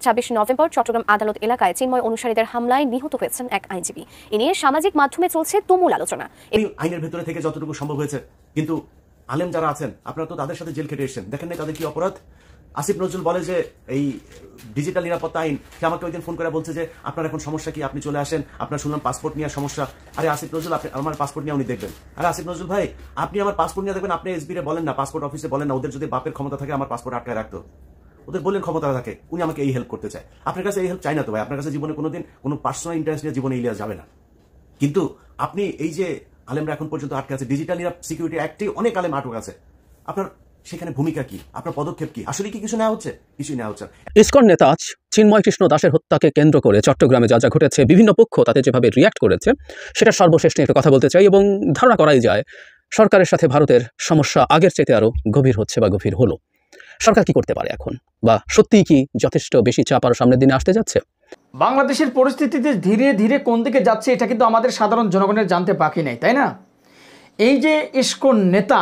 ২৬ November Chittagong আদালত এলাকায় চিন্ময় অনুসারীদের হামলায় নিহত হয়েছেন এক আইনজীবী। এ নিয়ে সামাজিক মাধ্যমে চলছে তুমুল আলোচনা। আইনের ভেতরে থেকে যতটুকু সম্ভব হয়েছে, কিন্তু আলেম যারা আছেন আপনারা তো তাদের সাথে জেল খেটে এসেছেন, দেখেন না তাদের কি অপরাধ। আসিফ নজরুল বলে যে এই ডিজিটাল নিরাপত্তা আইন, সে আমাকে ওই দিন ফোন করে বলছে যে আপনার এখন সমস্যা কি, আপনি চলে আসেন, আপনার শুনলাম পাসপোর্ট নিয়ে সমস্যা। আরে আসিফ নজরুল, আপনি আমার পাসপোর্ট নিয়ে উনি দেখবেন। আরে আসিফ নজরুল ভাই, আপনি আমার পাসপোর্ট নিয়ে দেখবেন, আপনি এসবি রে বলেন না, পাসপোর্ট অফিসে বলেন না, ওদের যদি বাপের ক্ষমতা থাকে আমার পাসপোর্ট আটকায় রাখতো, ওদের বললেন ক্ষমতা থাকে, উনি আমাকে এই হেল্প করতে চায়। আপনার কাছে এই হেল্প চাই না তো ভাই, আপনার কাছে জীবনে কোনোদিন কোনো পার্সোনাল ইন্টারেস্ট নিয়ে জীবনে ইলিয়াস যাবে না। কিন্তু আপনি এই যে আলেমরা এখন পর্যন্ত আটকে আছে, ডিজিটাল সিকিউরিটি অ্যাক্টে অনেক আলেম আটক আছে, আপনার সেখানে ভূমিকা কি, আপনার পদক্ষেপ কি, আসলে কি কিছু নেওয়া হচ্ছে? কিছুই নেওয়া হচ্ছে। ইসকন নেতা চিন্ময় কৃষ্ণ দাসের হত্যাকে কেন্দ্র করে চট্টগ্রামে যা যা ঘটেছে, বিভিন্ন পক্ষ তাতে যেভাবে রিয়াক্ট করেছে, সেটা সর্বশেষ নিয়ে একটা কথা বলতে চাই। এবং ধারণা করাই যায় সরকারের সাথে ভারতের সমস্যা আগের চাইতে আরো গভীর হচ্ছে বা গভীর হলো। সরকার কি করতে পারে এখন, বা সত্যিই কি যথেষ্ট বেশি চাপ আরো সামনের দিনে আসতে যাচ্ছে? বাংলাদেশের পরিস্থিতিতে ধীরে ধীরে কোন দিকে যাচ্ছে এটা কিন্তু আমাদের সাধারণ জনগণের জানতে বাকি নেই, তাই না? এই যে ইসকন নেতা,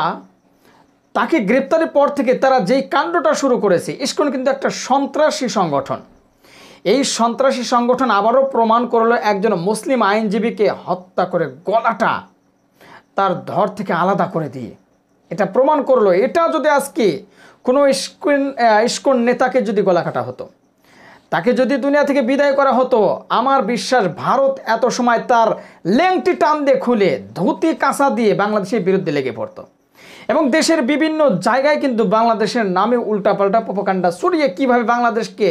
তাকে গ্রেপ্তারের পর থেকে তারা যেই কাণ্ডটা শুরু করেছে, ইসকন কিন্তু একটা সন্ত্রাসী সংগঠন। এই সন্ত্রাসী সংগঠন আবারও প্রমাণ করলো একজন মুসলিম আইনজীবীকে হত্যা করে গলাটা তার ধর থেকে আলাদা করে দিয়ে এটা প্রমাণ করলো। এটা যদি আজকে কোনো ইসকন নেতাকে যদি গলা কাটা হতো, তাকে যদি দুনিয়া থেকে বিদায় করা হতো, আমার বিশ্বাস ভারত এত সময় তার লেংটি টান দিয়ে খুলে ধুতি কাঁচা দিয়ে বাংলাদেশের বিরুদ্ধে লেগে পড়তো এবং দেশের বিভিন্ন জায়গায় কিন্তু বাংলাদেশের নামে উল্টাপাল্টা প্রোপাগান্ডা ছড়িয়ে কীভাবে বাংলাদেশকে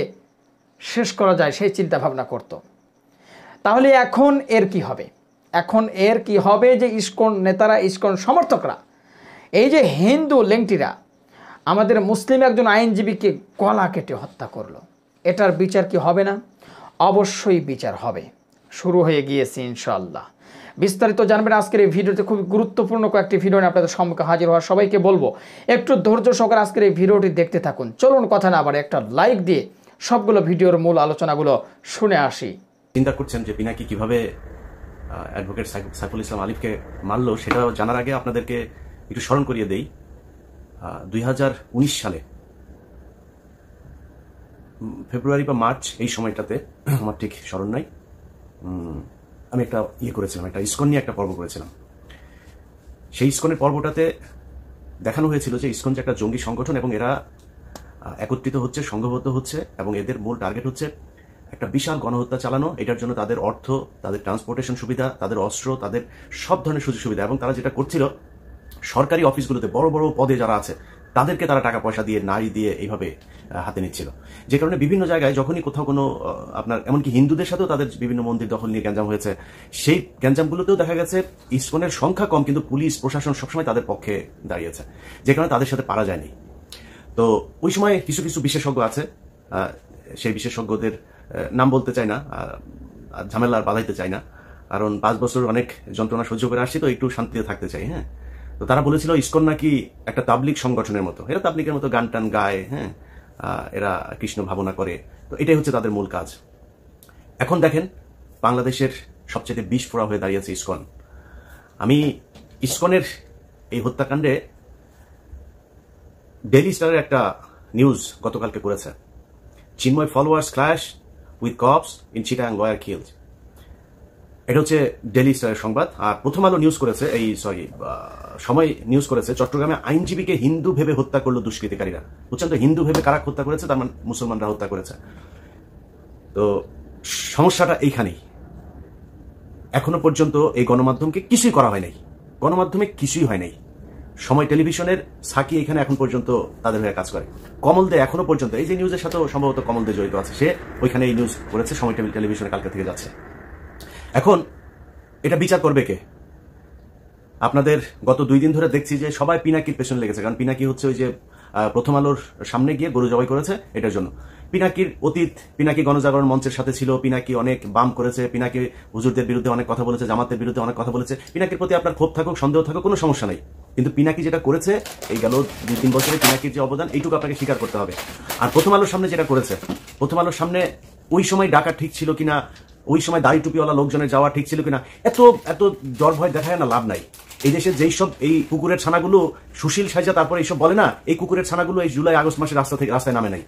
শেষ করা যায় সেই চিন্তা ভাবনা করত। তাহলে এখন এর কি হবে? এখন এর কি হবে যে ইসকন নেতারা, ইসকন সমর্থকরা, এই যে হিন্দু লেংটিরা আমাদের মুসলিম একজন আইনজীবীকে গলা কেটে হত্যা করলো, এটার বিচার কি হবে না? অবশ্যই বিচার হবে, শুরু হয়ে গিয়েছে ইনশাআল্লাহ। বিস্তারিত জানবেন আজকের এই ভিডিওতে। খুব গুরুত্বপূর্ণ কয়েকটি ভিডিও নিয়ে আপনাদের সম্মুখে হাজির হওয়ার সবাইকে বলবো একটু ধৈর্য সহকারে আজকের এই ভিডিওটি দেখতে থাকুন। চলুন কথা না বাড়ে একটা লাইক দিয়ে সবগুলো ভিডিওর মূল আলোচনাগুলো শুনে আসি। চিন্তা করছেন যে পিনাকি কিভাবে অ্যাডভোকেট সাইফুল ইসলাম আলিফকে মারলো, সেটা জানার আগে আপনাদেরকে একটু স্মরণ করিয়ে দেই। 2019 সালে ফেব্রুয়ারি বা মার্চ, এই সময়টাতে, আমার ঠিক স্মরণ নাই, আমি একটা করেছিলাম, একটা ইসকন নিয়ে একটা পর্ব করেছিলাম। সেই ইসকনের পর্বটাতে দেখানো হয়েছিল যে ইসকন যে একটা জঙ্গি সংগঠন এবং এরা একত্রিত হচ্ছে, সংঘবদ্ধ হচ্ছে এবং এদের মূল টার্গেট হচ্ছে একটা বিশাল গণহত্যা চালানো। এটার জন্য তাদের অর্থ, তাদের ট্রান্সপোর্টেশন সুবিধা, তাদের অস্ত্র, তাদের সব ধরনের সুযোগ সুবিধা, এবং তারা যেটা করছিল সরকারি অফিসগুলোতে বড় বড় পদে যারা আছে তাদেরকে তারা টাকা পয়সা দিয়ে, নারী দিয়ে এইভাবে হাতে নিচ্ছিল। যে কারণে বিভিন্ন জায়গায় যখনই কোথাও কোনো আপনার, এমনকি হিন্দুদের সাথেও তাদের বিভিন্ন মন্দির দখল নিয়ে গ্যাঞ্জাম হয়েছে, সেই গ্যাঞ্জামগুলোতেও দেখা গেছে ইসকনের সংখ্যা কম, কিন্তু পুলিশ প্রশাসন সবসময় তাদের পক্ষে দাঁড়িয়েছে, যে কারণে তাদের সাথে পারা যায়নি। তো ওই সময় কিছু কিছু বিশেষজ্ঞ আছে, সেই বিশেষজ্ঞদের নাম বলতে চাই না, ঝামেলা বাধাইতে চাই না, কারণ 5 বছর অনেক যন্ত্রণা সহ্য করে আসছি, তো একটু শান্তিতে থাকতে চাই। হ্যাঁ, তো তারা বলেছিল ইসকন নাকি একটা তাবলিগ সংগঠনের মতো, এরা তাবলিগের মতো গান টান গায়, হ্যাঁ, এরা কৃষ্ণ ভাবনা করে, তো এটাই হচ্ছে তাদের মূল কাজ। এখন দেখেন বাংলাদেশের সবচেয়ে বিস্ফোরা হয়ে দাঁড়িয়েছে ইসকন। আমি ইসকনের এই হত্যাকাণ্ডে ডেইলি স্টারের একটা নিউজ গতকালকে করেছে, Chinmoy followers clash with cops in Chittagong, lawyer killed. এটা হচ্ছে ডেইলি স্টারের সংবাদ। আর প্রথম আলো নিউজ করেছে, সময় নিউজ করেছে, চট্টগ্রামে আইনজীবীকে হিন্দু ভেবে হত্যা করলো দুষ্কৃতিকারীরা। বুঝছেন তো, হিন্দু ভেবে কারা হত্যা করেছে? তার মানে মুসলমানরা হত্যা করেছে। তো সমস্যাটা এইখানেই। এখনো পর্যন্ত এই গণমাধ্যমকে কিছুই করা হয় নাই, গণমাধ্যমে কিছুই হয় নাই। সময় টেলিভিশনের সাকি এখানে এখন পর্যন্ত তাদের হয়ে কাজ করে। কমল দে এখনো পর্যন্ত, এই যে নিউজের সাথেও সম্ভবত কমল দে জড়িত আছে, সে ওইখানে এই নিউজ করেছে, সময় টেলিভিশনে কালকে থেকে যাচ্ছে। এখন এটা বিচার করবে কে? আপনাদের গত 2 দিন ধরে দেখছি যে সবাই পিনাকির পেছনে লেগেছে, কারণ পিনাকি হচ্ছে ওই যে প্রথম আলোর সামনে গিয়ে গরু জবাই করেছে, এটার জন্য। পিনাকির অতীত, পিনাকি গণজাগরণ মঞ্চের সাথে ছিল, পিনাকি অনেক বাম করেছে, পিনাকি হুজুরদের বিরুদ্ধে অনেক কথা বলেছে, জামাতের বিরুদ্ধে অনেক কথা বলেছে। পিনাকির প্রতি আপনার ক্ষোভ থাকুক, সন্দেহ থাকুক, কোনো সমস্যা নেই, কিন্তু পিনাকি যেটা করেছে এই গেল 2-3 বছরে, পিনাকির যে অবদান, এইটুকু আপনাকে স্বীকার করতে হবে। আর প্রথম আলোর সামনে যেটা করেছে, প্রথম আলোর সামনে ওই সময় ডাকা ঠিক ছিল কিনা, ওই সময় দাড়ি টুপিওয়ালা লোকজনের যাওয়া ঠিক ছিল কিনা, এত এত ডর ভয় দেখায় না লাভ নাই। এই দেশের যেই সব এই কুকুরের ছানাগুলো সুশীল সাজা তারপরে এইসব বলে না, এই কুকুরের ছানাগুলো এই জুলাই আগস্ট মাসে রাস্তায় নামে নাই।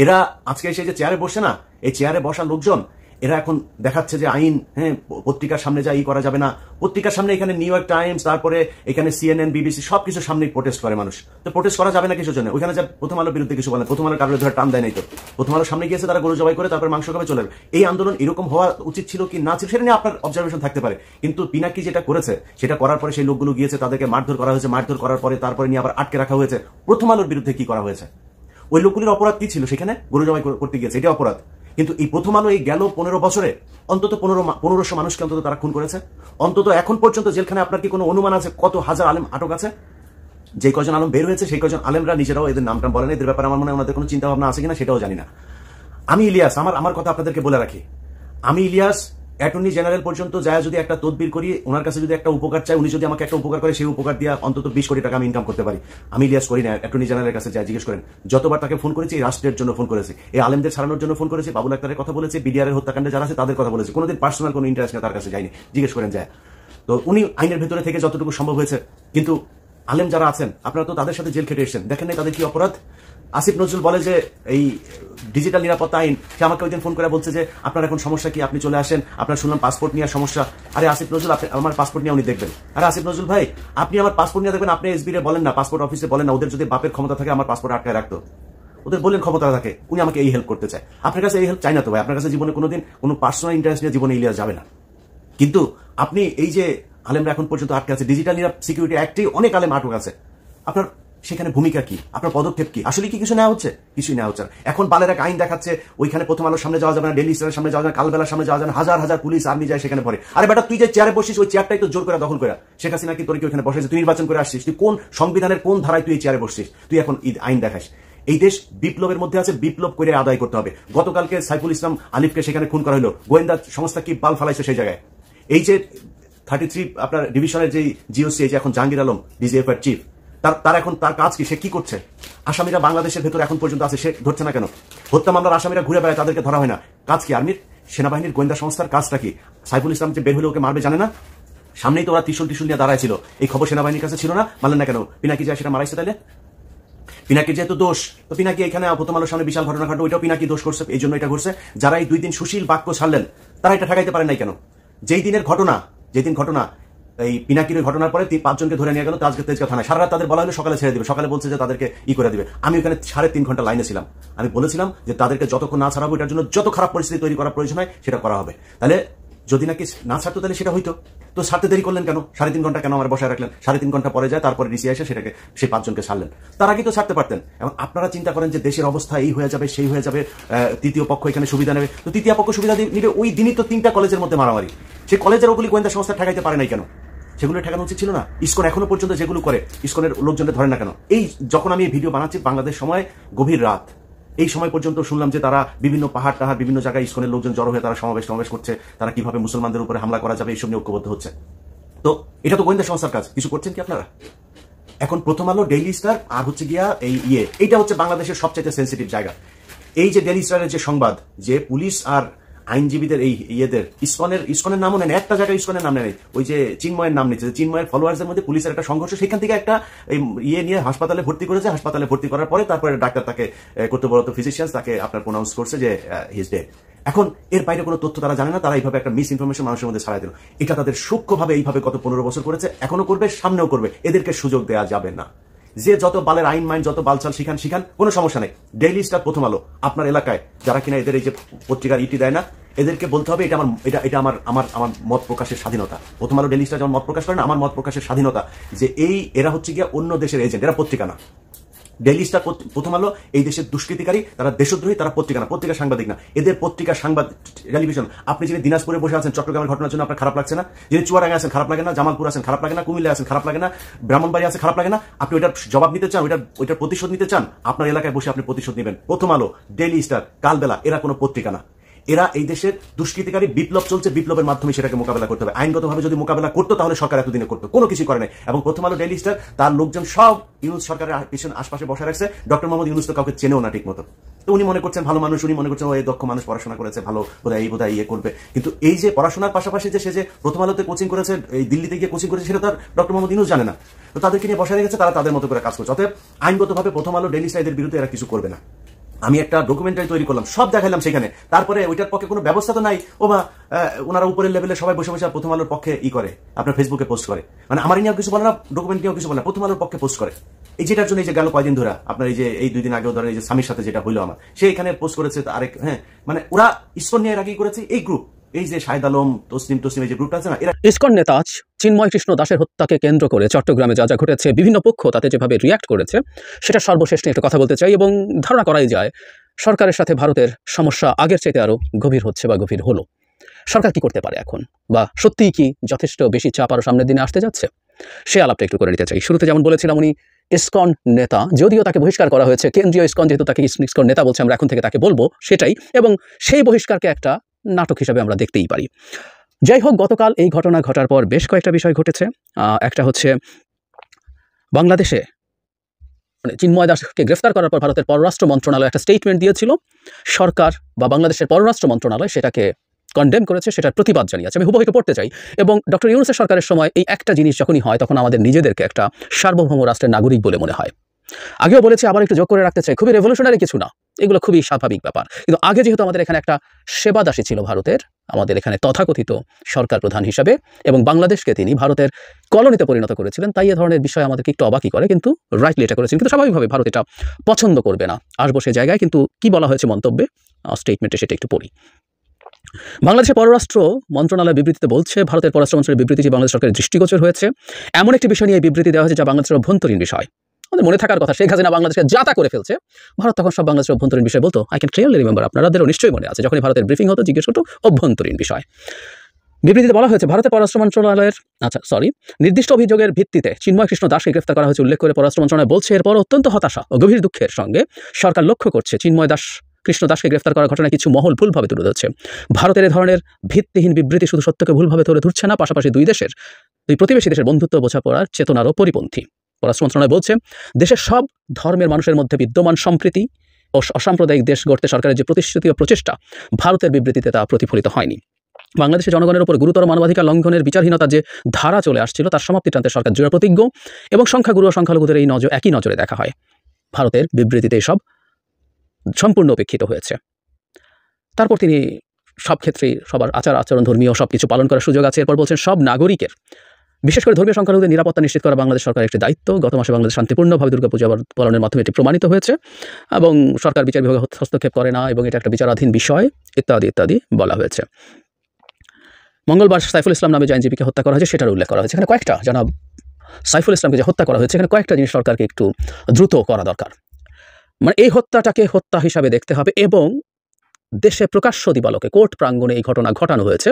এরা আজকে এসে যে চেয়ারে বসে না, এই চেয়ারে বসা লোকজন এরা এখন দেখাচ্ছে যে আইন, হ্যাঁ, পত্রিকার সামনে যা করা যাবে না, পত্রিকার সামনে এখানে নিউ ইয়র্ক টাইমস, তারপরে এখানে CNN, BBC সবকিছুর সামনেই প্রোটেস্ট করে মানুষ। তো প্রোটেস্ট করা যাবে না কিছুর জন্য? ওইখানে যা প্রথম আলোর বিরুদ্ধে কিছু বলেন, প্রথম আলোর কারোর ধরে টান দেয় নাই তো, প্রথম আলোর সামনে গিয়েছে তারা গরু জবাই করে তারপর মাংস খাবে চলে যাবে। এই আন্দোলন এরকম হওয়া উচিত ছিল কি না ছিল সেটা নিয়ে আপনার অবজারভেশন থাকতে পারে, কিন্তু পিনাকি যেটা করেছে সেটা করার পরে সেই লোকগুলো গিয়েছে, তাদেরকে মারধর করা হয়েছে, মারধর করার পরে তারপরে নিয়ে আবার আটকে রাখা হয়েছে। প্রথম আলোর বিরুদ্ধে কি করা হয়েছে? ওই লোকগুলির অপরাধ কি ছিল? সেখানে গরু জবাই করতে গিয়েছে, এটা অপরাধ। কিন্তু এই প্রথম আলো এই গেল 15 বছরে অন্তত 1500 মানুষকে অন্তত তারা খুন করেছে। অন্তত এখন পর্যন্ত জেলখানে আপনার কি কোনো অনুমান আছে কত হাজার আলেম আটক আছে? যে কজন আলেম বের হয়েছে সেই কজন আলেমরা নিজেরাও এদের নামটা বলেন, এদের ব্যাপারে আমার মনে হয় ওনাদের কোনো চিন্তা ভাবনা আছে কিনা সেটাও জানি না। আমি ইলিয়াস, আমার কথা আপনাদেরকে বলে রাখি, আমি ইলিয়াস অ্যাটর্নি জেনারেল পর্যন্ত যায় যদি একটা তদবির করি, ওনার কাছে যদি একটা উপকার চাই, উনি যদি আমাকে একটা উপকার করে, সেই উপকার দিয়ে অন্তত 20 কোটি টাকা আমি ইনকাম করতে পারি। আমি ইলিয়াস করি না, অ্যাটর্নি জেনারেলের কাছে যায় জিজ্ঞেস করেন। যতবার তাকে ফোন করেছি এই রাষ্ট্রের জন্য ফোন করেছি, এই আলেমদের ছাড়ানোর জন্য ফোন করেছি, বাবুল আক্তারের কথা বলেছি, বিডিআরের হত্যাকাণ্ডে যারা আছে তাদের কথা বলেছি, কোনোদিন পার্সোনাল কোনো ইন্টারেস্ট নিয়ে তার কাছে যায়নি, জিজ্ঞেস করেন যায়। তো উনি আইনের ভেতরে থেকে যতটুকু সম্ভব হয়েছে, কিন্তু আলেম যারা আছেন আপনারা তো তাদের সাথে জেল খেটে এসেছেন, দেখেন নাই তাদের কি অপরাধ? আসিফ নজরুল বলে যে এই ডিজিটাল নিরাপত্তা আইন, সে আমাকে ওই দিন ফোন করে বলছে যে আপনার এখন সমস্যা কি, আপনি চলে আসেন, আপনার শুনলাম পাসপোর্ট নিয়ে সমস্যা। আরে আসিফ নজরুল, আপনি আমার পাসপোর্ট নিয়ে উনি দেখবেন? আরে আসিফ নজরুল ভাই, আপনি আমার পাসপোর্ট নিয়ে দেখবেন, আপনি এসবি রে বলেন না, পাসপোর্ট অফিসে বলেন না, ওদের যদি বাপের ক্ষমতা থাকে আমার পাসপোর্ট আটকায় রাখতো, ওদের বললেন ক্ষমতা থাকে, উনি আমাকে এই হেল্প করতে চায়। আপনার কাছে এই হেল্প চাই না তো ভাই, আপনার কাছে জীবনে কোনোদিন কোনো পার্সোনাল ইন্টারেস্ট নিয়ে জীবনে ইলিয়াস যাবে না। কিন্তু আপনি এই যে আলেমরা এখন পর্যন্ত আটকে আছে, ডিজিটাল সিকিউরিটি অ্যাক্টেই অনেক আলেম আটক আছে, আপনার সেখানে ভূমিকা কি? আপনার পদক্ষেপ কি? আসলে কি কিছু নেওয়া হচ্ছে? কিছুই নেওয়া হচ্ছে না। এখন বালের এক আইন দেখাচ্ছে, ওইখানে প্রথম আলোর সামনে যাওয়া যাবে না, ডেইলি স্টারের সামনে যাওয়া যাবে না, কালবেলার সামনে যাওয়া যাবে না, হাজার হাজার পুলিশ আর্মি যায় সেখানে পড়ে। আরে বেটা, তুই যে চেয়ারে বসিস ওই চেয়ারটাই তো জোর করে দখল করে। শেখ হাসিনা কি তোর কি ওইখানে বসেছে? তুই নির্বাচন করে আসছিস, তুই কোন সংবিধানের কোন ধারায় তুই এই চেয়ারে বসছিস? তুই এখন আইন দেখাস। এই দেশ বিপ্লবের মধ্যে আছে, বিপ্লব করে আদায় করতে হবে। গতকালকে সাইফুল ইসলাম আলিফকে সেখানে খুন করা হলো, গোয়েন্দা সংস্থা কি বাল ফালাইছে সেই জায়গায়। এই যে 33 আপনার ডিভিশনের যে জিওসি, এই যে এখন জাহাঙ্গীর আলম ডিজিএফ এর চিফ, তার এখন তার কাজ কি? সে কি করছে? আসামিরা বাংলাদেশের ভেতরে এখন পর্যন্ত আছে, সে ধরছে না কেন? হত্যা মামলার আসামিরা ঘুরে বেড়ায়, তাদেরকে ধরা হয় না। কাজ কি আর্মির, সেনাবাহিনীর গোয়েন্দা সংস্থার কাজটা কি? সাইফুল ইসলাম যে বের হলে ওকে মারবে জানে না? সামনেই তো ওরা ত্রিশূল নিয়ে দাঁড়ায় ছিল, এই খবর সেনাবাহিনীর কাছে ছিল না, মানলেন না কেন? পিনাকি যায় সেটা মারাইছে, তাইলে পিনাকির যেহেতু দোষ, তো পিনাকি এখানে প্রথম আলোর সামনে বিশাল ঘটনা ঘটে, ওইটাও পিনাকি দোষ করছে, এই জন্য এটা ঘটছে। যারা এই 2 দিন সুশীল বাক্য ছাড়লেন তারা এটা ঠেকাইতে পারেন নাই কেন? যেদিন ঘটনা এই পিনাকির ঘটনার পরে 5 জনকে ধরে নিয়ে গেল তেজগাঁ থানায়, সারা রাত তাদের বলা হলো সকালে ছেড়ে দিবে, সকালে বলছে যে তাদেরকে করে দিবে। আমি ওখানে 3.5 ঘন্টা লাইনে ছিলাম, আমি বলেছিলাম যে তাদেরকে যতক্ষণ না ছাড়াবো এটার জন্য যত খারাপ পরিস্থিতি তৈরি করার প্রয়োজন হয় সেটা করা হবে। তাহলে যদি নাকি না ছাড়তো তাহলে সেটা হইতো, তো ছাড়তে দেরি করলেন কেন? 3.5 ঘন্টা কেন আমার বসায় রাখলেন? 3.5 ঘন্টা পরে যায়, তারপরে ডিসি এসে সেটাকে সেই 5 জনকে ছাড়লেন, তার আগে তো ছাড়তে পারতেন। এবং আপনারা চিন্তা করেন যে দেশের অবস্থা এই হয়ে যাবে সেই হয়ে যাবে, তৃতীয় পক্ষ এখানে সুবিধা নেবে, তো তৃতীয় পক্ষ সুবিধা নিবে ওই দিনই তো 3টা কলেজের মধ্যে মারামারি, সেই কলেজের ওগুলি গোয়েন্দা সংস্থা ঠেকাইতে পারে নাই কেন? সেগুলো ঠেকানো উচিত ছিল না? ইসকন এখনো পর্যন্ত যেগুলো করে ইসকনের লোকজনদের ধরে না কেন? এই যখন আমি ভিডিও বানাচ্ছি বাংলাদেশ সময় গভীর রাত, এই সময় পর্যন্ত শুনলাম যে তারা বিভিন্ন পাহাড় টাহাড় বিভিন্ন জায়গায় ইসকনের লোকজন জড়ো হয়ে তারা সমাবেশ করছে, তারা কিভাবে মুসলমানদের উপরে হামলা করা যাবে এইসব নিয়ে ঐক্যবদ্ধ হচ্ছে। তো এটা তো গোয়েন্দা সংস্থার কাজ, কিছু করছেন কি আপনারা? এখন প্রথম আলো, ডেইলি স্টার আর হচ্ছে গিয়া এই এইটা হচ্ছে বাংলাদেশের সবচেয়ে সেন্সিটিভ জায়গা। এই যে ডেইলি স্টারের যে সংবাদ, যে পুলিশ আর আইনজীবীদের এই ইয়েদের ইসকনের নামও নেন, একটা জায়গায় ইসকনের নাম নেই, ওই যে চিন্ময়ের নাম নিচ্ছে, চিন্ময়ের ফলোয়ার্সের মধ্যে পুলিশের একটা সংঘর্ষ, সেখান থেকে একটা নিয়ে হাসপাতালে ভর্তি করেছে। হাসপাতালে ভর্তি করার পরে তারপরে ডাক্তার তাকে কর্তব্যরত ফিজিশিয়ান তাকে আপনার প্রোনাউন্স করছে যে হি ইজ ডেড। এখন এর বাইরে কোনো তথ্য তারা জানে না, তারা এইভাবে একটা মিস ইনফরমেশন মানুষের মধ্যে ছড়াই দিল। এটা তাদের সূক্ষ্মভাবে এইভাবে গত 15 বছর করেছে, এখনো করবে, সামনেও করবে, এদেরকে সুযোগ দেওয়া যাবে না। যে যত বালের আইন মাইন যত বালচাল শিখান কোনো সমস্যা নেই। ডেইলি স্টার, প্রথম আলো, আপনার এলাকায় যারা কিনা এদের এই যে পত্রিকার ইটি দেয় না, এদেরকে বলতে হবে এটা আমার মত প্রকাশের স্বাধীনতা। প্রথম আলো, ডেইলি স্টার যেমন মত প্রকাশ করে না, আমার মত প্রকাশের স্বাধীনতা, যে এরা হচ্ছে গিয়া অন্য দেশের এজেন্ট, এরা পত্রিকা না। ডেইলি স্টার, প্রথম আলো এই দেশের দুষ্কৃতিকারী, তারা দেশদ্রোহী, তারা পত্রিকা না, পত্রিকা সাংবাদিক না, এদের পত্রিকা সাংবাদ টেলিভিশন। আপনি যিনি দিনাজপুরে বসে আছেন চট্টগ্রামের ঘটনার জন্য আপনার খারাপ লাগছে না? যিনি চুয়াডাঙ্গায় আছেন খারাপ লাগে না? জামালপুর আছেন খারাপ লাগে না? কুমিল্লা আছেন খারাপ লাগে না? ব্রাহ্মণবাড়ি আছে খারাপ লাগে না? আপনি ওইটার জবাব নিতে চান, ওইটার প্রতিশোধ নিতে চান, আপনার এলাকায় বসে আপনি প্রতিশোধ নেবেন। প্রথম আলো, ডেইলি স্টার, কালবেলা, এরা কোনো পত্রিকা না, এরা এই দেশের দুষ্কৃতিকারী। বিপ্লব চলছে, বিপ্লবের মাধ্যমে সেটাকে মোকাবেলা করতে হবে। আইনগতভাবে যদি মোকাবেলা করতো তাহলে সরকার এতদিনে করতো, কোনো কিছু করে নাই। এবং প্রথম আলো, ডেইলি স্টার, তার লোকজন সব ইউনুস সরকারের পিছনে আশপাশে বসে রাখছে। ডক্টর মোহাম্মদ ইউনুস তো কাউকে চেনেও না ঠিক মতো, তো উনি মনে করছেন ভালো মানুষ, উনি মনে করছেন এই দক্ষ মানুষ, পড়াশোনা করেছে, ভালো বোধহয় ইয়ে করবে। কিন্তু এই যে পড়াশোনার পাশাপাশি যে সে যে প্রথম আলোতে কোচিং করেছে, এই দিল্লিতে গিয়ে কোচিং করেছে, সেটা তার ডক্টর মোহাম্মদ ইউনুস জানে না। তো তাদেরকে নিয়ে বসে রেখেছে, তারা তাদের মতো করে কাজ করছে। অতএব আইনগতভাবে প্রথম আলো, ডেইলি স্টার এদের বিরুদ্ধে এরা কিছু করবে না। আমি একটা ডকুমেন্টারি তৈরি করলাম, সব দেখাইলাম সেখানে, তারপরে ওইটার পক্ষে কোনো ব্যবস্থা তো নাই। ও বা ওনারা উপরের লেভেলে সবাই বসে বসে প্রথম আলোর পক্ষে করে, আপনার ফেসবুকে পোস্ট করে, মানে আমার নিয়েও কিছু বলে না, ডকুমেন্ট নিয়েও কিছু বলে না, প্রথম আলোর পক্ষে পোস্ট করে। এই যেটার জন্য এই যে গেল কয়দিন ধরে আপনার এই 2 দিন আগেও ধরেন এই যে স্বামীর সাথে যেটা হইলো আমার, সে এখানে পোস্ট করেছে আরেক, হ্যাঁ মানে ওরা ইসকন নিয়ে আগেই করেছে এই গ্রুপ, এই যে শাহেদ আলম তসলিম এই যে গ্রুপটা আছে না, এরা ইসকন নেতা চিন্ময় কৃষ্ণ দাসের হত্যাকে কেন্দ্র করে চট্টগ্রামে যা যা ঘটেছে, বিভিন্ন পক্ষ তাতে যেভাবে রিয়াক্ট করেছে, সেটা সর্বশেষ নিয়ে একটা কথা বলতে চাই। এবং ধারণা করাই যায় সরকারের সাথে ভারতের সমস্যা আগের চাইতে আরো গভীর হচ্ছে বা গভীর হলো। সরকার কি করতে পারে এখন, বা সত্যিই কি যথেষ্ট বেশি চাপ আরো সামনের দিনে আসতে যাচ্ছে, সে আলাপটা একটু করে নিতে চাই। শুরুতে যেমন বলেছিলাম উনি ইসকন নেতা, যদিও তাকে বহিষ্কার করা হয়েছে কেন্দ্রীয় ইসকন, যেহেতু তাকে ইসকন নেতা বলছে, আমরা এখন থেকে তাকে বলবো সেটাই, এবং সেই বহিষ্কারকে একটা নাটক হিসাবে আমরা দেখতেই পারি। যাই হোক, গতকাল এই ঘটনা ঘটার পর বেশ কয়েকটা বিষয় ঘটেছে। একটা হচ্ছে বাংলাদেশে মানে চিন্ময় দাসকে গ্রেফতার করার পর ভারতের পররাষ্ট্র মন্ত্রণালয় একটা স্টেটমেন্ট দিয়েছিল, সরকার বা বাংলাদেশের পররাষ্ট্র মন্ত্রণালয় সেটাকে কন্ডেম করেছে, সেটার প্রতিবাদ জানিয়েছে। আমি হুবহু একটু পড়তে চাই। এবং ডক্টর ইউনূসের সরকারের সময় এই একটা জিনিস যখনই হয় তখন আমাদের নিজেদেরকে একটা সার্বভৌম রাষ্ট্রের নাগরিক বলে মনে হয়। আগেও বলেছি, আবার একটু যোগ করে রাখতে চাই, খুবই রেভলিউশনারি কিছু না, এগুলো খুবই স্বাভাবিক ব্যাপার। কিন্তু আগে যেহেতু আমাদের এখানে একটা সেবাদাসী ছিল ভারতের, আমাদের এখানে তথাকথিত সরকার প্রধান হিসাবে, এবং বাংলাদেশকে তিনি ভারতের কলোনিতে পরিণত করেছিলেন, তাই এ ধরনের বিষয় আমাদেরকে একটু অবাকই করে, কিন্তু রাইটলি এটা করেছেন। কিন্তু স্বাভাবিকভাবে ভারত এটা পছন্দ করবে না, আসবো সে জায়গায়। কিন্তু কি বলা হয়েছে মন্তব্যে, স্টেটমেন্টে, সেটা একটু পড়ি। বাংলাদেশের পররাষ্ট্র মন্ত্রণালয় বিবৃতিতে বলছে, ভারতের পররাষ্ট্র মন্ত্রণালয়ের বিবৃতিটি বাংলাদেশ সরকারের দৃষ্টিগোচর হয়েছে। এমন একটি বিষয় নিয়ে বিবৃতি দেওয়া হয়েছে যা বাংলাদেশের অভ্যন্তরীণ বিষয়। আমাদের মনে থাকার কথা, শেখ হাসিনা বাংলাদেশকে যাতা করে ফেলছে, ভারত তখন সব বাংলাদেশের অভ্যন্তরীণ বিষয় বলতো। আই ক্যান ক্লিয়ারলি রিমেম্বার, আপনাদেরও নিশ্চয়ই মনে আছে, যখনই ভারতের ব্রিফিং হতো জিজ্ঞেস করতো অভ্যন্তরীণ বিষয়। বিবৃতিতে বলা হয়েছে, ভারতের পররাষ্ট্র মন্ত্রণালয়ের নির্দিষ্ট অভিযোগের ভিত্তিতে চিন্ময় কৃষ্ণ দাসকে গ্রেফতার করা হয়েছে উল্লেখ করে পররাষ্ট্র মন্ত্রণালয় বলছে, এরপর অত্যন্ত হতাশা ও গভীর দুঃখের সঙ্গে সরকার লক্ষ্য করছে চিন্ময় কৃষ্ণ দাসকে গ্রেফতার করার ঘটনায় কিছু মহল ভুলভাবে তুলে ধরছে। ভারতের এ ধরনের ভিত্তিহীন বিবৃতি শুধু সত্যকে ভুলভাবে তুলে ধরছে না, পাশাপাশি দুই প্রতিবেশী দেশের বন্ধুত্ব বোঝাপড়ার চেতনারও পরিপন্থী। পররাষ্ট্র মন্ত্রণালয় বলছে, দেশের সব ধর্মের মানুষের মধ্যে বিদ্যমান সম্প্রীতি ও অসাম্প্রদায়িক দেশ গড়তে সরকারের যে প্রতিশ্রুতি ও প্রচেষ্টা, ভারতের বিবৃতিতে তা প্রতিফলিত হয়নি। বাংলাদেশের জনগণের উপর গুরুতর মানবাধিকার লঙ্ঘনের বিচারহীনতার যে ধারা চলে আসছিল, তার সমাপ্তি টানতে সরকার দৃঢ় প্রতিজ্ঞ, এবং সংখ্যাগুরু ও সংখ্যালঘুদের এই একই নজরে দেখা হয়। ভারতের বিবৃতিতে এসব সম্পূর্ণ উপেক্ষিত হয়েছে। তারপর তিনি সব ক্ষেত্রেই সবার আচার আচরণ, ধর্মীয় সব কিছু পালন করার সুযোগ আছে। এরপর বলছেন, সব নাগরিকের, বিশেষ করে ধর্মীয় সংখ্যালঘুদের নিরাপত্তা নিশ্চিত করা বাংলাদেশ সরকারের একটি দায়িত্ব। গত মাসে বাংলাদেশ শান্তিপূর্ণভাবে দুর্গাপূজা পালনের মাধ্যমে এটি প্রমাণিত হয়েছে, এবং সরকার বিচার বিভাগে হস্তক্ষেপ করে না, এবং এটা একটা বিচারাধীন বিষয়, ইত্যাদি ইত্যাদি বলা হয়েছে। মঙ্গলবার সাইফুল ইসলাম নামে যে আইনজীবীকে হত্যা করা হয়েছে সেটার উল্লেখ করা হয়েছে। এখানে কয়েকটা, জানাব সাইফুল ইসলামকে যে হত্যা করা হয়েছে, এখানে কয়েকটা জিনিস সরকারকে একটু দ্রুত করা দরকার। মানে এই হত্যাটাকে হত্যা হিসাবে দেখতে হবে, এবং দেশে প্রকাশ্য দিবালোকে কোর্ট প্রাঙ্গণে এই ঘটনা ঘটানো হয়েছে।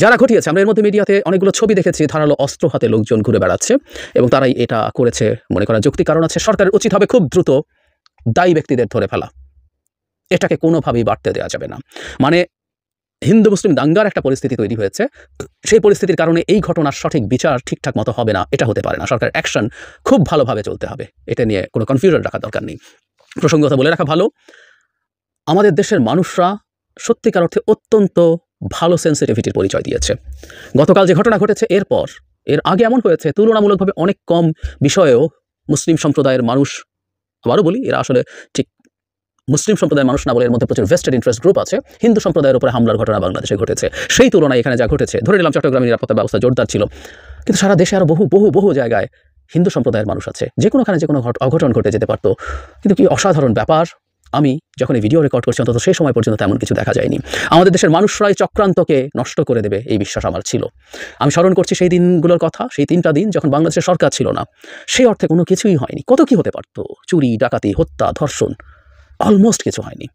যারা ঘটিয়েছে, আমরা এর মধ্যে মিডিয়াতে অনেকগুলো ছবি দেখেছি, ধারালো অস্ত্র হাতে লোকজন ঘুরে বেড়াচ্ছে, এবং তারাই এটা করেছে মনে করার যৌক্তিক কারণ আছে। সরকারের উচিত হবে খুব দ্রুত দায়ী ব্যক্তিদের ধরে ফেলা, এটাকে কোনোভাবেই বাড়তে দেওয়া যাবে না। মানে হিন্দু মুসলিম দাঙ্গার একটা পরিস্থিতি তৈরি হয়েছে, সেই পরিস্থিতির কারণে এই ঘটনার সঠিক বিচার ঠিকঠাক মতো হবে না, এটা হতে পারে না। সরকারের অ্যাকশন খুব ভালোভাবে চলতে হবে, এটা নিয়ে কোনো কনফিউশন রাখা দরকার নেই। প্রসঙ্গত বলে রাখা ভালো, আমাদের দেশের মানুষরা সত্যিকার অর্থে অত্যন্ত ভালো সেন্সিটিভিটির পরিচয় দিয়েছে। গতকাল যে ঘটনা ঘটেছে, এর আগে এমন হয়েছে, তুলনামূলকভাবে অনেক কম বিষয়েও মুসলিম সম্প্রদায়ের মানুষ, আবারও বলি, এরা আসলে ঠিক মুসলিম সম্প্রদায়ের মানুষ না বলে এর মধ্যে প্রচুর ভেস্টেড ইন্টারেস্ট গ্রুপ আছে, হিন্দু সম্প্রদায়ের উপরে হামলার ঘটনা বাংলাদেশে ঘটেছে। সেই তুলনায় এখানে যা ঘটেছে, ধরে নিলাম চট্টগ্রামের নিরাপত্তা ব্যবস্থা জোরদার ছিল, কিন্তু সারা দেশে আরও বহু জায়গায় হিন্দু সম্প্রদায়ের মানুষ আছে, যে কোনোখানে যে কোনো অঘটন ঘটে যেতে পারতো। কিন্তু কি অসাধারণ ব্যাপার, আমি যখন এই ভিডিও রেকর্ড করছি অন্তত সেই সময় পর্যন্ত তেমন কিছু দেখা যায়নি। আমাদের দেশের মানুষরাই চক্রান্তকে নষ্ট করে দেবে এই বিশ্বাস আমার ছিল। আমি স্মরণ করছি সেই দিনগুলোর কথা, সেই 3টা দিন যখন বাংলাদেশের সরকার ছিল না, সেই অর্থে কোনো কিছুই হয়নি। কত কি হতে পারতো, চুরি, ডাকাতি, হত্যা, ধর্ষণ, অলমোস্ট কিছু হয়নি।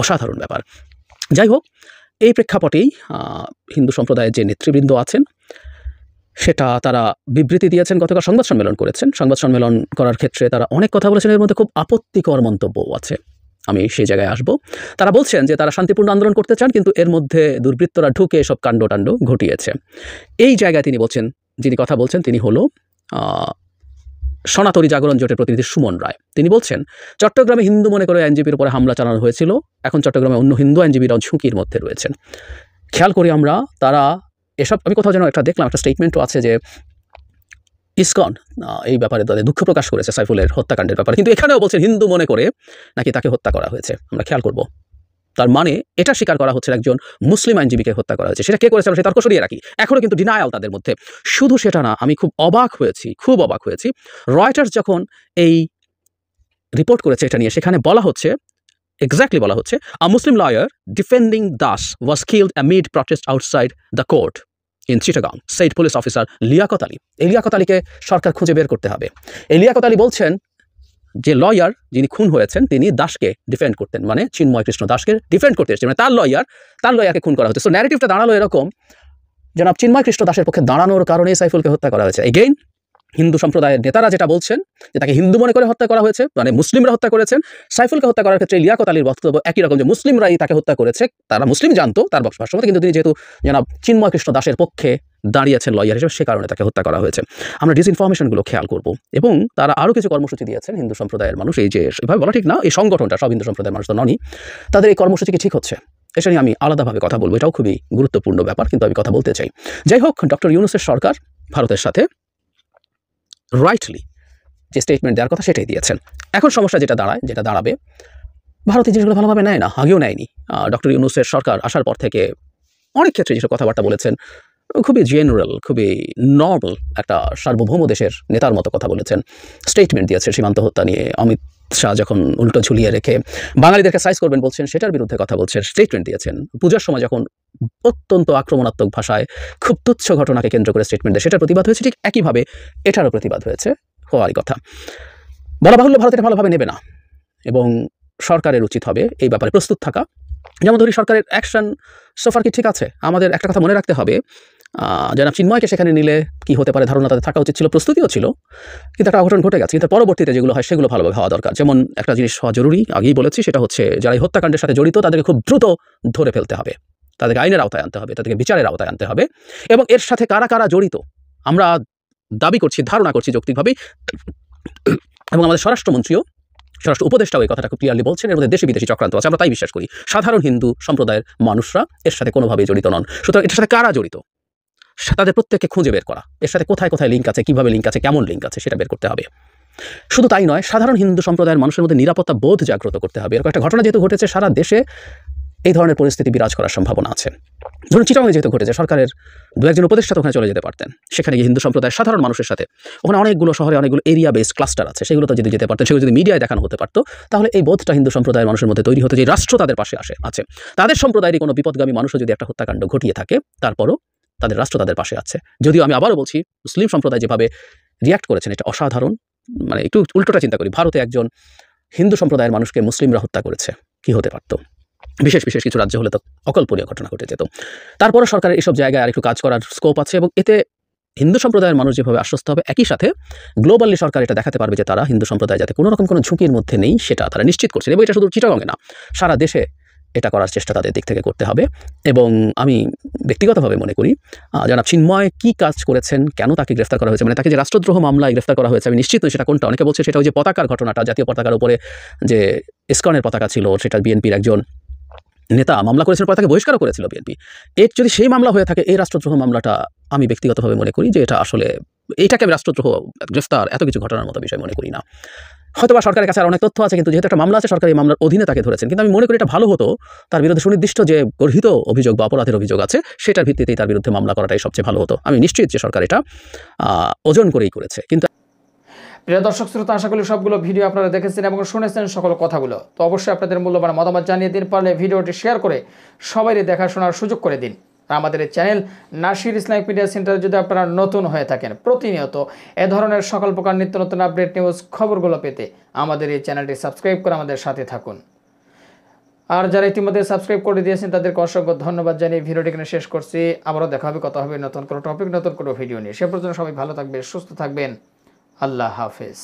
অসাধারণ ব্যাপার। যাই হোক, এই প্রেক্ষাপটেই হিন্দু সম্প্রদায়ের যে নেতৃবৃন্দ আছেন, সেটা তারা বিবৃতি দিয়েছেন, গতকাল সংবাদ সম্মেলন করেছেন। সংবাদ সম্মেলন করার ক্ষেত্রে তারা অনেক কথা বলেছেন, এর মধ্যে খুব আপত্তিকর মন্তব্যও আছে, আমি সেই জায়গায় আসব। তারা বলছেন যে তারা শান্তিপূর্ণ আন্দোলন করতে চান, কিন্তু এর মধ্যে দুর্বৃত্তরা ঢুকে এসব কাণ্ড ঘটিয়েছে। এই জায়গায় যিনি কথা বলছেন তিনি হলো সনাতনী জাগরণ জোটের প্রতিনিধি সুমন রায়। তিনি বলছেন, চট্টগ্রামে হিন্দু মনে করে আইনজীবীর উপরে হামলা চালানো হয়েছিল, এখন চট্টগ্রামে অন্য হিন্দু আইনজীবীরাও ঝুঁকির মধ্যে রয়েছেন। খেয়াল করি আমরা, তারা এসব, আমি কোথাও যেন একটা দেখলাম, একটা স্টেটমেন্টও আছে যে ইসকন এই ব্যাপারে তাদের দুঃখ প্রকাশ করেছে সাইফুলের হত্যাকাণ্ডের ব্যাপারে, কিন্তু এখানেও বলছেন হিন্দু মনে করে নাকি তাকে হত্যা করা হয়েছে। আমরা খেয়াল করব, তার মানে এটা স্বীকার করা হচ্ছে একজন মুসলিম আইনজীবীকে হত্যা করা হয়েছে। সেটা কে করেছে আমরা সেই তর্ক সরিয়ে রাখি, এখনো কিন্তু ডিনায়াল তাদের মধ্যে। শুধু সেটা না, আমি খুব অবাক হয়েছি রয়টার্স যখন এই রিপোর্ট করেছে এটা নিয়ে, সেখানে বলা হচ্ছে, এক্স্যাক্টলি বলা হচ্ছে, a Muslim lawyer defending Das was killed amid protest outside the court in Chittagong, said police officer Liaquat Ali. এই লিয়াকত আলীকে সরকার খুঁজে বের করতে হবে। এই লিয়াকত আলী বলছেন যে লয়ার যিনি খুন হয়েছেন তিনি দাসকে ডিফেন্ড করতেন, মানে চিন্ময় কৃষ্ণ দাসকে ডিফেন্ড করতে এসেছেন, মানে তার লয়ারকে খুন করা হচ্ছে। সো ন্যারেটিভটা দাঁড়ালো এরকম, জনাব চিন্ময় কৃষ্ণ দাসের পক্ষে দাঁড়ানোর কারণে সাইফুলকে হত্যা করা হয়েছে। এগেইন হিন্দু সম্প্রদায়ের নেতারা যেটা বলছেন যে তাকে হিন্দু মনে করে হত্যা করা হয়েছে, মানে মুসলিমরা হত্যা করেছেন। সাইফুলকে হত্যা করার ক্ষেত্রে লিয়াকত আলীর বক্তব্য একই রকম, যে মুসলিমরাই তাকে হত্যা করেছে, তারা মুসলিম জানতো তার ভাষ্যমতে, কিন্তু তিনি যেহেতু জনাব চিন্ময় কৃষ্ণ দাসের পক্ষে দাঁড়িয়েছেন লয়ার হিসেবে, সে কারণে তাকে হত্যা করা হয়েছে। আমরা ডিসইনফরমেশনগুলো খেয়াল করব, এবং তারা আরও কিছু কর্মসূচি দিয়েছেন হিন্দু সম্প্রদায়ের মানুষ। এই যে এভাবে বলা ঠিক না, এই সংগঠনটা সব হিন্দু সম্প্রদায়ের মানুষ তো ননই, তাদের এই কর্মসূচি কি ঠিক হচ্ছে এটা নিয়ে আমি আলাদাভাবে কথা বলবো, এটাও খুবই গুরুত্বপূর্ণ ব্যাপার, কিন্তু আমি কথা বলতে চাই। যাই হোক, ডক্টর ইউনূসের সরকার ভারতের সাথে রাইটলি যে স্টেটমেন্ট দেওয়ার কথা সেটাই দিয়েছেন। এখন সমস্যা যেটা দাঁড়াবে, ভারত এই জিনিসগুলো ভালোভাবে নেয় না, আগেও নেয়নি। ডক্টর ইউনূসের সরকার আসার পর থেকে অনেক ক্ষেত্রে যেসব কথাবার্তা বলেছেন খুবই জেনারেল, খুবই নর্মাল একটা সার্বভৌম দেশের নেতার মতো কথা বলেছেন, স্টেটমেন্ট দিয়েছে সীমান্ত হত্যা নিয়ে। অমিত শাহ যখন উল্টো ঝুলিয়ে রেখে বাঙালিদেরকে সাইজ করবেন বলছেন, সেটার বিরুদ্ধে কথা বলছেন, স্টেটমেন্ট দিয়েছেন। পূজার সময় যখন অত্যন্ত আক্রমণাত্মক ভাষায় খুব তুচ্ছ ঘটনাকে কেন্দ্র করে স্টেটমেন্ট দেয়, সেটার প্রতিবাদ হয়েছে। ঠিক একইভাবে এটারও প্রতিবাদ হয়েছে, হওয়ারই কথা। বলা বাহুল্য ভারত এটা ভালোভাবে নেবে না, এবং সরকারের উচিত হবে এই ব্যাপারে প্রস্তুত থাকা। যেমন ধরি সরকারের অ্যাকশন সোফার কি ঠিক আছে? আমাদের একটা কথা মনে রাখতে হবে, জনাব চিন্ময়কে সেখানে নিলে কি হতে পারে ধারণা তাদের থাকা উচিত ছিল, প্রস্তুতিও ছিল, কিন্তু একটা অঘটন ঘটে গেছে। কিন্তু পরবর্তীতে যেগুলো হয় সেগুলো ভালোভাবে হওয়া দরকার। যেমন একটা জিনিস হওয়া জরুরি, আগেই বলেছি, সেটা হচ্ছে যারা এই হত্যাকাণ্ডের সাথে জড়িত তাদেরকে খুব দ্রুত ধরে ফেলতে হবে, তাদেরকে আইনের আওতায় আনতে হবে, তাদেরকে বিচারের আওতায় আনতে হবে। এবং এর সাথে কারা কারা জড়িত আমরা দাবি করছি, ধারণা করছি যৌক্তিকভাবেই, এবং আমাদের স্বরাষ্ট্র উপদেষ্টাও এই কথাটা খুব ক্লিয়ারলি বলছেন, এর মধ্যে দেশি বিদেশি চক্রান্ত আছে। আমরা তাই বিশ্বাস করি সাধারণ হিন্দু সম্প্রদায়ের মানুষরা এর সাথে কোনোভাবেই জড়িত নন। সুতরাং এর সাথে কারা জড়িত তাদের প্রত্যেককে খুঁজে বের করা, এর সাথে কোথায় কোথায় লিঙ্ক আছে, কিভাবে লিঙ্ক আছে, কেমন লিঙ্ক আছে, সেটা বের করতে হবে। শুধু তাই নয়, সাধারণ হিন্দু সম্প্রদায়ের মানুষের মধ্যে নিরাপত্তা বোধ জাগ্রত করতে হবে। এরকম একটা ঘটনা যেহেতু ঘটেছে, সারা দেশে এই ধরনের পরিস্থিতি বিরাজ করার সম্ভাবনা আছে। ধরুন চিটাগাংয়ে যেহেতু ঘটেছে, সরকারের দু একজন উপদেষ্টা ওখানে চলে যেতে পারতেন, সেখানে গিয়ে হিন্দু সম্প্রদায়ের সাধারণ মানুষের সাথে, ওখানে অনেকগুলো শহরে অনেকগুলো এরিয়া বেসড ক্লাস্টার আছে, সেগুলোতে যদি যেতে পারতেন, সেগুলো যদি মিডিয়ায় দেখানো হতে পারতো, তাহলে এই বোধটা হিন্দু সম্প্রদায়ের মানুষের মধ্যে তৈরি হতো যে রাষ্ট্র তাদের পাশে আছে। তাদের সম্প্রদায়েরই কোনো বিপদগামী মানুষও যদি একটা হত্যাকাণ্ড ঘটিয়ে থাকে, তারপরও তাদের রাষ্ট্র তাদের পাশে আছে। যদিও আমি আবারও বলছি, মুসলিম সম্প্রদায় যেভাবে রিয়াক্ট করেছেন এটা অসাধারণ। মানে একটু উল্টোটা চিন্তা করি, ভারতে একজন হিন্দু সম্প্রদায়ের মানুষকে মুসলিমরা হত্যা করেছে, কি হতে পারতো? বিশেষ কিছু রাজ্য হলে তো অকল্পনীয় ঘটনা ঘটে যেত। তারপরও সরকারের এইসব জায়গায় আরেকটু কাজ করার স্কোপ আছে, এবং এতে হিন্দু সম্প্রদায়ের মানুষ যেভাবে আশ্বস্ত হবে, একই সাথে গ্লোবালি সরকার এটা দেখাতে পারবে যে তারা হিন্দু সম্প্রদায় যাতে কোনো রকম কোনো ঝুঁকির মধ্যে নেই, সেটা তারা নিশ্চিত করছে। এবং এটা শুধু চিটাগাংয়ে না, সারা দেশে এটা করার চেষ্টা তাদের দিক থেকে করতে হবে। এবং আমি ব্যক্তিগতভাবে মনে করি জনাব চিন্ময় কী কাজ করেছেন, কেন তাকে গ্রেফতার করা হয়েছে, মানে তাকে যে রাষ্ট্রদ্রোহ মামলায় গ্রেফতার করা হয়েছে, আমি নিশ্চিত নই সেটা কোনটা। অনেকে বলছে সেটা ওই যে পতাকার ঘটনাটা, জাতীয় পতাকার উপরে যে ইসকনের পতাকা ছিল, সেটা বিএনপির একজন নেতা মামলা করেছেন, পর তাকে বহিষ্কারও করেছিল বিএনপি। এর যদি সেই মামলা হয়ে থাকে, এই রাষ্ট্রদ্রোহ মামলাটা, আমি ব্যক্তিগতভাবে মনে করি যে এটা আসলে, এইটাকে আমি রাষ্ট্রদ্রোহ, গ্রেফতার, এত কিছু ঘটনার মতো বিষয় মনে করি না। হয়তোবা সরকারের কাছে আর অনেক তথ্য আছে, কিন্তু যেহেতু একটা মামলা আছে, সরকার এই মামলার অধীনে তাকে ধরেছেন। কিন্তু আমি মনে করি এটা ভালো হতো, তার বিরুদ্ধে সুনির্দিষ্ট যে গর্হিত অভিযোগ বা অপরাধের অভিযোগ আছে, সেটার ভিত্তিতেই তার বিরুদ্ধে মামলা করাটাই সবচেয়ে ভালো হতো। আমি নিশ্চিত যে সরকার এটা ওজন করেই করেছে। কিন্তু প্রিয় দর্শক শ্রোতা, আশা করি সবগুলো ভিডিও আপনারা দেখেছেন এবং শুনেছেন সকল কথাগুলো। তো অবশ্যই আপনাদের মূল্যবান মতামত জানিয়ে দিন, পারলে ভিডিওটি শেয়ার করে সবাইকে দেখাশোনার সুযোগ করে দিন। আর আমাদের এই চ্যানেল নাসির ইসলামিক মিডিয়া সেন্টারে যদি আপনারা নতুন হয়ে থাকেন, প্রতিনিয়ত এ ধরনের সকল প্রকার নিত্য নতুন আপডেট নিউজ খবরগুলো পেতে আমাদের এই চ্যানেলটি সাবস্ক্রাইব করে আমাদের সাথে থাকুন। আর যারা ইতিমধ্যে সাবস্ক্রাইব করে দিয়েছেন তাদেরকে অসংখ্য ধন্যবাদ জানিয়ে ভিডিওটি এখানে শেষ করছি। আবারও দেখা হবে, কথা হবে নতুন কোনো টপিক, নতুন কোনো ভিডিও নিয়ে। সে পর্যন্ত সবাই ভালো থাকবেন, সুস্থ থাকবেন। আল্লাহ হাফেজ।